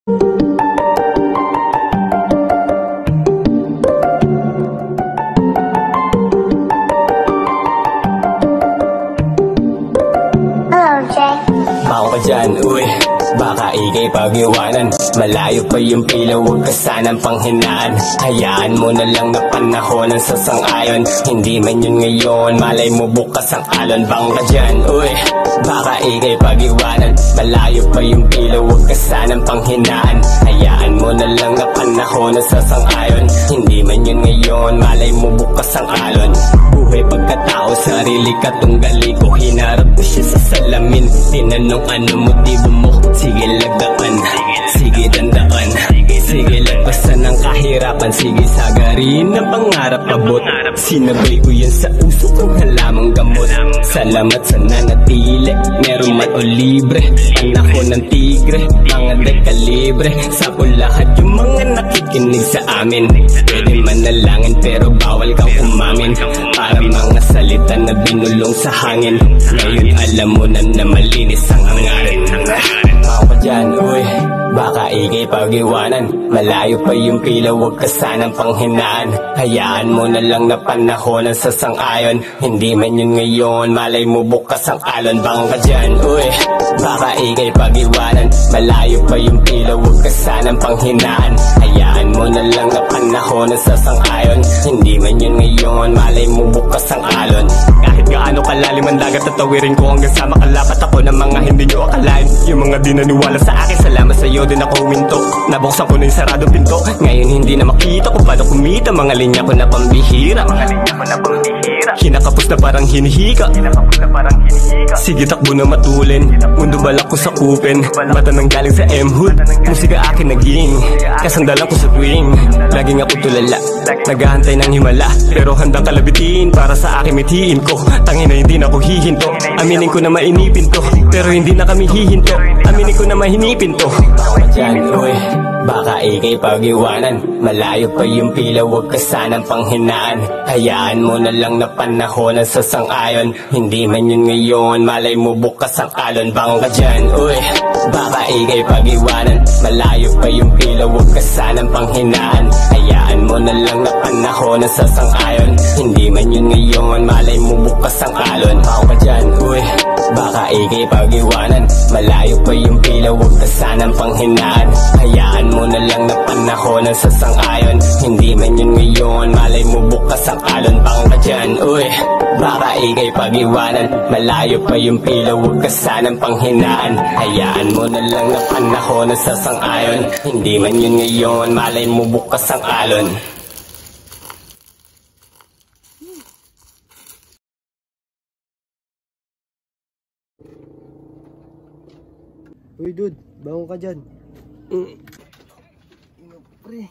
Bako ka dyan, uy, baka ikay pag-iwanan. Malayo pa yung pila, huwag ka sanang panghinaan. Hayaan mo na lang na panahon ang sasang-ayon. Hindi man yun ngayon, malay mo bukas ang alon. Bako ka dyan, uy, baka ikay pag-iwanan. Malayo pa yung pila, huwag ka sanang panghinaan. Hayaan mo na lang na panahon ang sasang-ayon. Hindi man yun ngayon, malay mo bukas ang alon. Buhay pagkatao, sarili katunggali ko. Hinarap ko siya sa salamin. Tinanong ano motibo mo. Sige lagdaan, sige tandaan, sige lagpasan ng kahirapan. Sige sagarin ng pangarap abot. Sinabay ko yan sa uso kong halamang gamot. Salamat sa nanatili, meron man o libre. Panahon ng tigre, mga dekalibre. Sa ko lahat yung mga nakikinig sa amin. Pwede manalangin pero bawal kang umamin. Para mga salita na binulong sa hangin. Ngayon alam mo na na malinis ang hangarin. Ako ka dyan, uy, baka ikay pag-iwanan. Malayo pa yung pila, huwag ka sanang panghinaan. Hayaan mo na lang na panahon ang sasang-ayon. Hindi man yun ngayon, malay mo bukas ang alon. Baka ka dyan, uy, baka ikay pag-iwanan. Malayo pa yung pila, huwag ka sanang panghinaan. Hayaan mo na lang na panahon ang sasang-ayon. Hindi man yun ngayon, malay mo bukas ang alon. Kahit gaano kalalim ang dagat, tatawirin ko hanggang sa makalapat ako ng mga hindi nyo akalain. Yung mga di naniwala sa akin, salamat sa'yo din ako huminto. Nabuksan ko na yung saradong pinto. Ngayon hindi na makita kung paano kumita. Mga linya ko na pambihira, kinakapos na parang hinihika. Sige takbo na matulin. Mundo balak ko sa kupin. Mata nang galing sa M-Hood. Musika akin naging kasandalan ko sa tuwing laging ako tulala, naghahantay ng himala. Pero handang kalabitin para sa akin mithiin ko. Tangin na hindi na ako hihinto. Aminin ko na mainipin to, pero hindi na kami hihinto. Aminin ko na mahinipin to. Dyan, uy, baka ikay pag-iwanan. Malayo pa yung pila, huwag ka sanang panghinaan. Hayaan mo na lang na panahon ang sasang-ayon. Hindi man yun ngayon, malay mo bukas ang alon. Baka ka dyan, uy, baka ikay pag-iwanan. Malayo pa yung pila, huwag ka sanang panghinaan. Hayaan mo na lang na panahon ang sasang-ayon. Hindi man yun ngayon, malay mo bukas ang alon. Baka ka dyan, uy, baka ikay pag-iwanan. Malayo pa yung pila, huwag ka sanang panghinaan. Hayaan mo na lang na panahon ang sasang-ayon. Hindi man yun ngayon, malay mo bukas ang alon. Baka ka dyan, uy, baka ikay pag-iwanan. Malayo pa yung pila, huwag ka sanang panghinaan. Hayaan mo na lang na panahon ang sasang-ayon. Hindi man yun ngayon, malay mo bukas ang alon. Uy dude, bangon ka dyan. Pre.